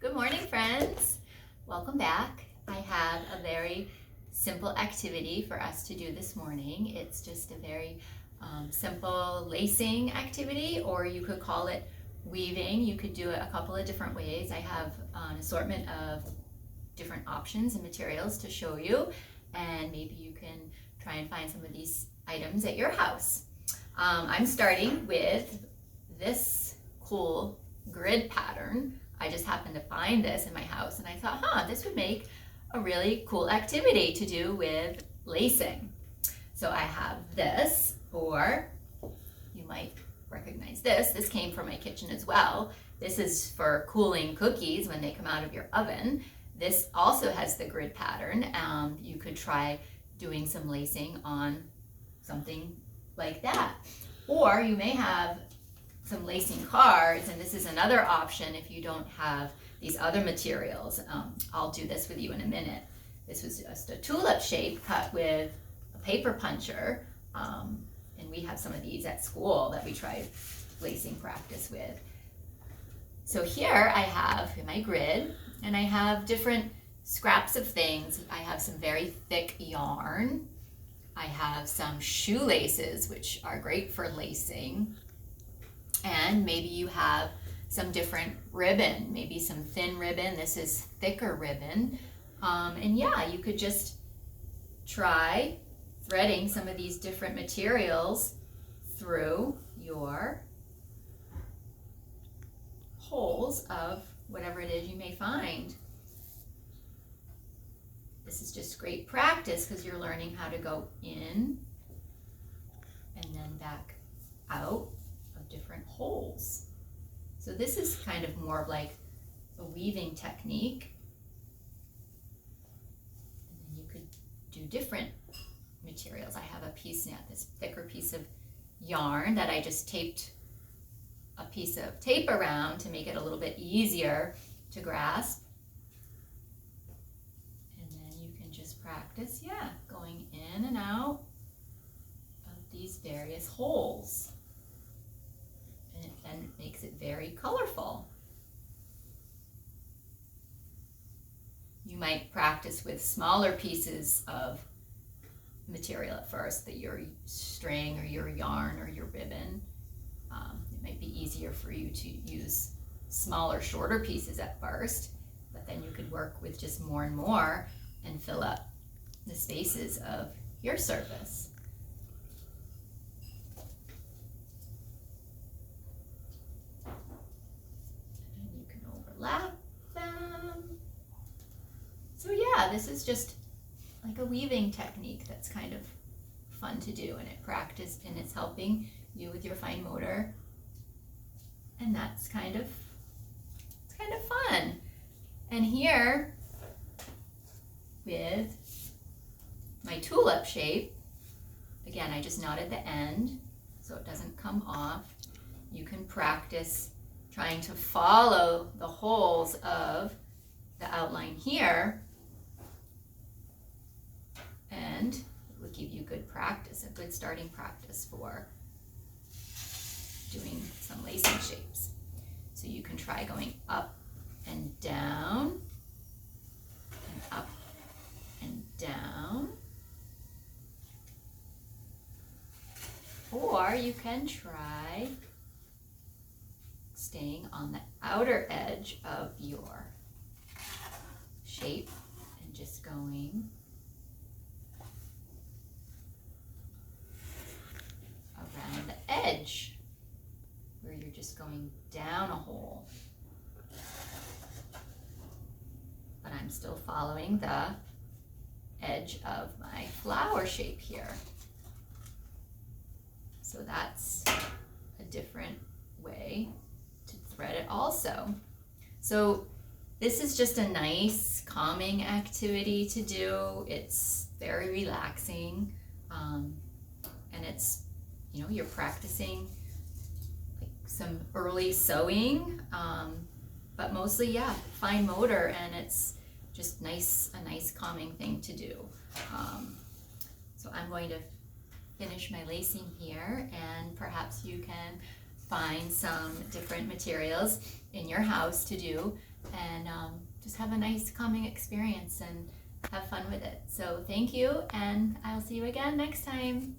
Good morning, friends. Welcome back. I have a very simple activity for us to do this morning. It's just a very simple lacing activity, or you could call it weaving. You could do it a couple of different ways. I have an assortment of different options and materials to show you, and maybe you can try and find some of these items at your house. I'm starting with this cool grid pattern. I just happened to find this in my house and I thought, this would make a really cool activity to do with lacing. So I have this, or you might recognize this. This came from my kitchen as well. This is for cooling cookies when they come out of your oven. This also has the grid pattern. You could try doing some lacing on something like that. Or you may have some lacing cards, and this is another option if you don't have these other materials. I'll do this with you in a minute. This was just a tulip shape cut with a paper puncher, and we have some of these at school that we tried lacing practice with. So here I have my grid, and I have different scraps of things. I have some very thick yarn. I have some shoelaces, which are great for lacing. And maybe you have some different ribbon, maybe some thin ribbon. This is thicker ribbon. And yeah, you could just try threading some of these different materials through your holes of whatever it is you may find. This is just great practice because you're learning how to go in and then back out of different holes. So this is kind of more of like a weaving technique. And then you could do different materials. I have a piece now, this thicker piece of yarn that I just taped a piece of tape around to make it a little bit easier to grasp. And then you can just practice, going in and out of these various holes. And it then makes it very colorful. You might practice with smaller pieces of material at first, your string or your yarn or your ribbon. It might be easier for you to use smaller, shorter pieces at first, but then you could work with just more and more and fill up the spaces of your surface. And you can overlap them. So yeah, this is just like a weaving technique that's kind of fun to do, and it's helping you with your fine motor, and that's kind of fun. And here with my tulip shape, again, I just knotted the end so it doesn't come off. You can practice trying to follow the holes of the outline here, and it would give you good practice, a good starting practice for doing some lacing shapes. So you can try going up and down, and up and down. Or you can try staying on the outer edge of your shape and just going around the edge, where you're just going down a hole. But I'm still following the edge of my flower shape here. So that's a different way to thread it also. So this is just a nice calming activity to do. It's very relaxing, and it's, you're practicing like some early sewing, but mostly, fine motor, and it's just a nice calming thing to do. So I'm going to finish my lacing here, and perhaps you can find some different materials in your house to do and just have a nice calming experience and have fun with it. So thank you, and I'll see you again next time.